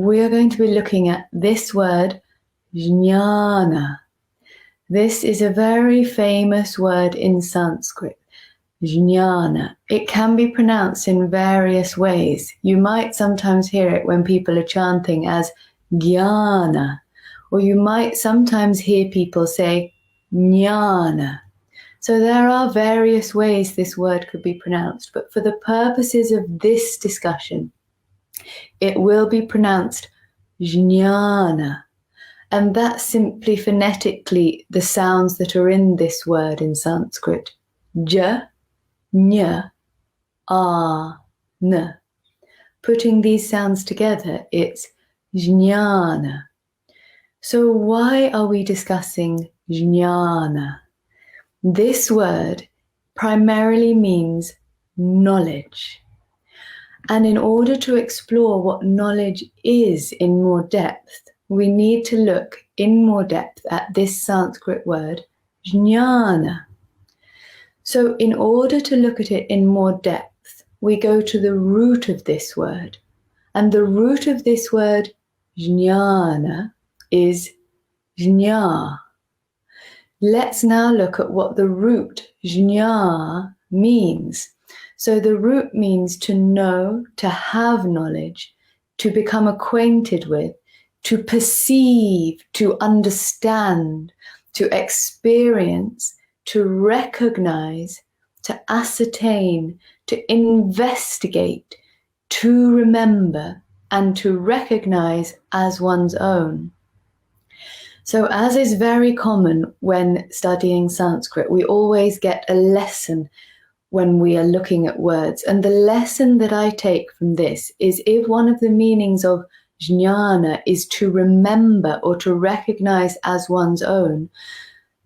we are going to be looking at this word, Jnana. This is a very famous word in Sanskrit, Jnana. It can be pronounced in various ways. You might sometimes hear it when people are chanting as Jnana, or you might sometimes hear people say Jnana. So there are various ways this word could be pronounced, but for the purposes of this discussion, it will be pronounced Jnana. And that's simply phonetically the sounds that are in this word in Sanskrit. J, Ny, A, N. Putting these sounds together, it's Jnana. So why are we discussing Jnana? This word primarily means knowledge. And in order to explore what knowledge is in more depth, we need to look in more depth at this Sanskrit word, Jnana. So in order to look at it in more depth, we go to the root of this word. And the root of this word, Jnana, is Jna. Let's now look at what the root Jna means. So the root means to know, to have knowledge, to become acquainted with, to perceive, to understand, to experience, to recognize, to ascertain, to investigate, to remember, and to recognize as one's own. So as is very common when studying Sanskrit, we always get a lesson when we are looking at words. And the lesson that I take from this is if one of the meanings of Jnana is to remember or to recognize as one's own,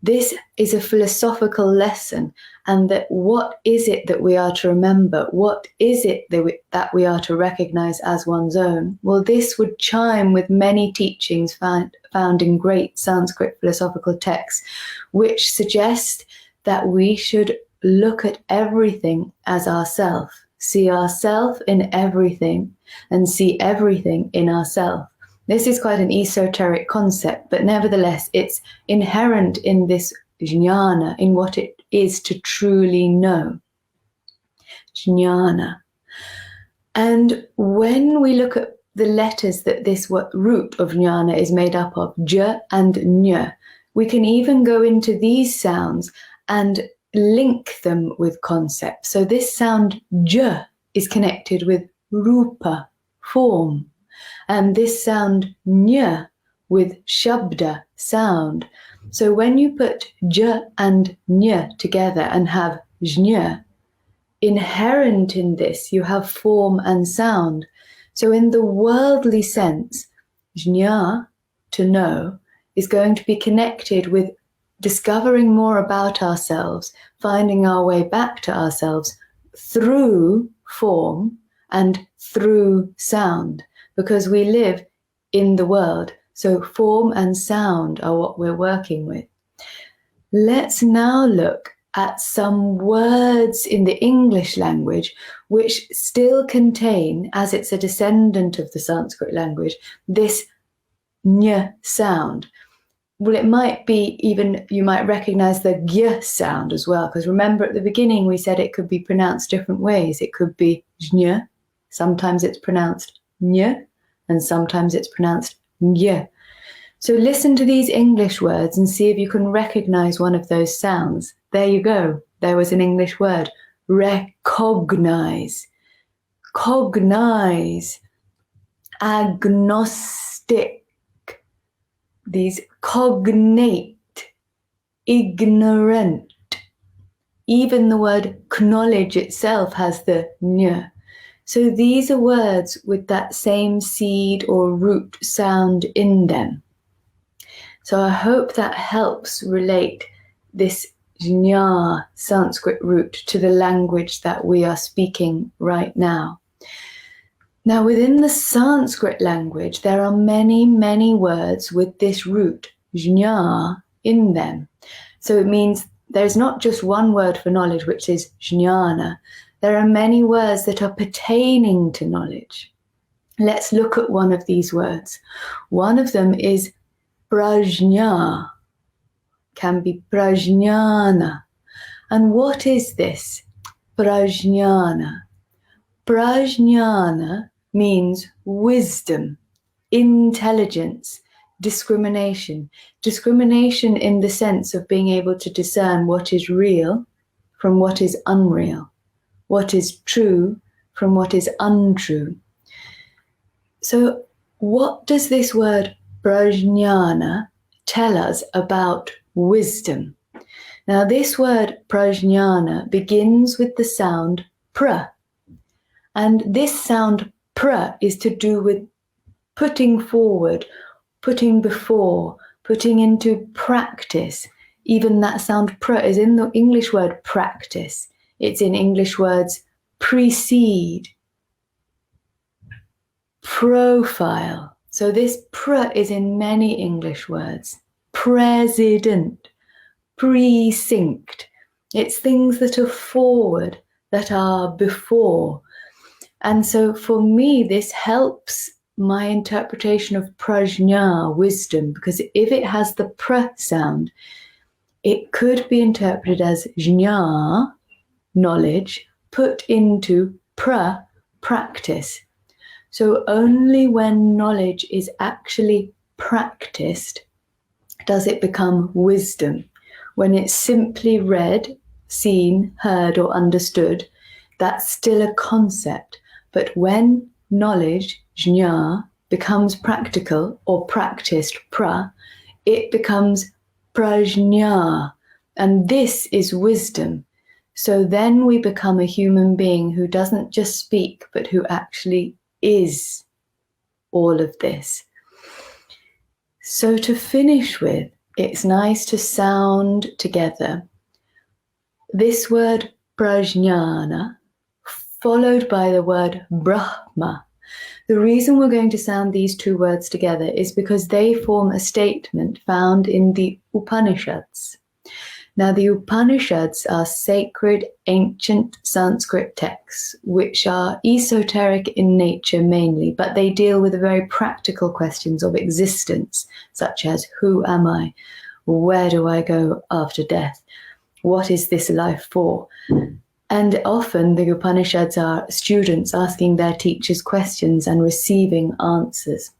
this is a philosophical lesson, and that what is it that we are to remember? What is it that we are to recognize as one's own? Well, this would chime with many teachings found in great Sanskrit philosophical texts, which suggest that we should look at everything as ourself, see ourself in everything, and see everything in ourself. This is quite an esoteric concept, but nevertheless, it's inherent in this jnana, in what it is to truly know. Jnana. And when we look at the letters that this root of jnana is made up of, j and ny, we can even go into these sounds and link them with concepts. So this sound j is connected with rupa, form, and this sound ny with shabda, sound. So when you put j and ny together and have jnya, inherent in this you have form and sound. So in the worldly sense, jnya, to know, is going to be connected with discovering more about ourselves, finding our way back to ourselves through form and through sound, because we live in the world. So form and sound are what we're working with. Let's now look at some words in the English language which still contain, as it's a descendant of the Sanskrit language, this ny sound. Well, it might be even, you might recognize the gy sound as well, because remember at the beginning we said it could be pronounced different ways. It could be jny, sometimes it's pronounced ny, and sometimes it's pronounced gy. So listen to these English words and see if you can recognize one of those sounds. There you go. There was an English word. Recognize. Cognize. Agnostic. These cognate. Ignorant. Even the word knowledge itself has the ny. So these are words with that same seed or root sound in them. So I hope that helps relate this jna Sanskrit root to the language that we are speaking right now. Now within the Sanskrit language, there are many, many words with this root, jna, in them. So it means there's not just one word for knowledge, which is jnana. There are many words that are pertaining to knowledge. Let's look at one of these words. One of them is prajna, can be prajnana. And what is this? Prajnana. Prajnana means wisdom, intelligence, discrimination. Discrimination in the sense of being able to discern what is real from what is unreal, what is true from what is untrue. So what does this word prajnana tell us about wisdom? Now this word prajnana begins with the sound pra. And this sound pra is to do with putting forward, putting before, putting into practice. Even that sound pra is in the English word practice. It's in English words precede, profile. So this pra is in many English words. President, precinct. It's things that are forward, that are before. And so for me, this helps my interpretation of prajna, wisdom, because if it has the pra sound, it could be interpreted as jna, knowledge, put into pra, practice. So only when knowledge is actually practiced does it become wisdom. When it's simply read, seen, heard, or understood, that's still a concept. But when knowledge, jna, becomes practical or practiced, pra, it becomes prajna. And this is wisdom. So then we become a human being who doesn't just speak, but who actually is all of this. So to finish with, it's nice to sound together this word prajnana followed by the word Brahma. The reason we're going to sound these two words together is because they form a statement found in the Upanishads. Now, the Upanishads are sacred, ancient Sanskrit texts, which are esoteric in nature mainly, but they deal with the very practical questions of existence, such as who am I? Where do I go after death? What is this life for? And often the Upanishads are students asking their teachers questions and receiving answers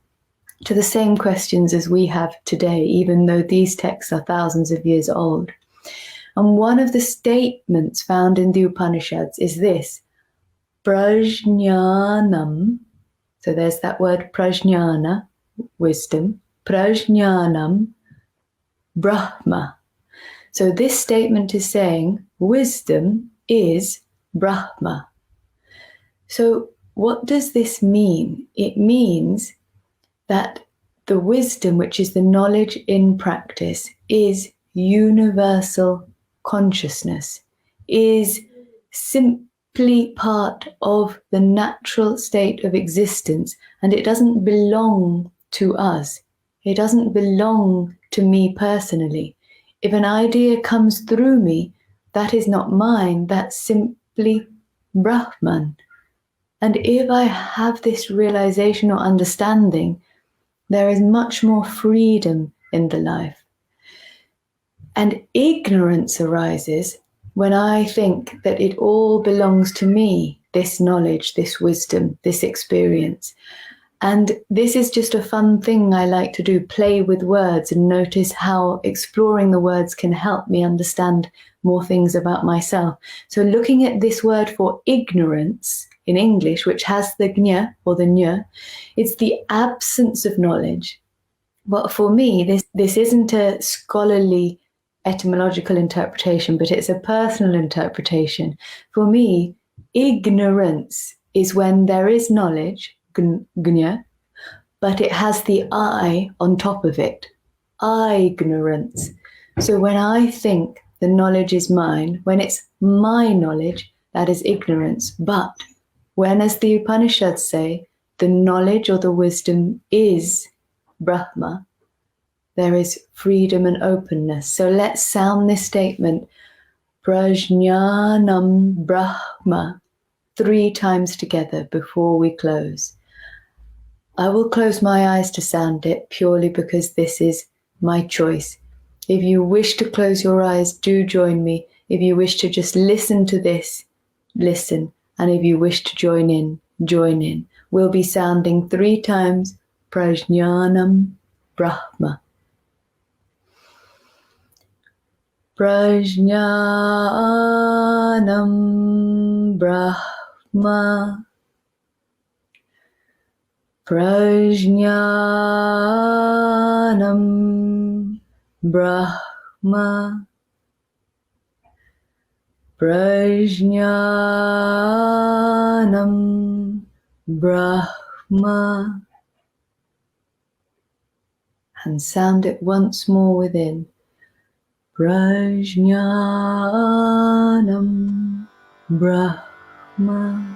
to the same questions as we have today, even though these texts are thousands of years old. And one of the statements found in the Upanishads is this, prajnanam. So there's that word prajnana, wisdom, prajnanam, Brahma. So this statement is saying wisdom is Brahma. So what does this mean? It means that the wisdom, which is the knowledge in practice, is universal consciousness, is simply part of the natural state of existence, and it doesn't belong to us. It doesn't belong to me personally. If an idea comes through me, that is not mine, that's simply Brahman. And if I have this realization or understanding, there is much more freedom in the life. And ignorance arises when I think that it all belongs to me, this knowledge, this wisdom, this experience. And this is just a fun thing I like to do, play with words and notice how exploring the words can help me understand more things about myself. So looking at this word for ignorance in English, which has the gnya or the nya, it's the absence of knowledge. But for me, this isn't a scholarly etymological interpretation, but it's a personal interpretation. For me, ignorance is when there is knowledge, gnya, but it has the I on top of it, ignorance. So when I think the knowledge is mine, when it's my knowledge, that is ignorance. But when, as the Upanishads say, the knowledge or the wisdom is Brahma, there is freedom and openness. So let's sound this statement, Prajnanam Brahma, 3 times together before we close. I will close my eyes to sound it purely because this is my choice. If you wish to close your eyes, do join me. If you wish to just listen to this, listen. And if you wish to join in, join in. We'll be sounding 3 times Prajnanam Brahma. Prajnanam Brahma. Prajnanam Brahma. Prajnanam Brahma. And sound it once more within. Prajnanam Brahma.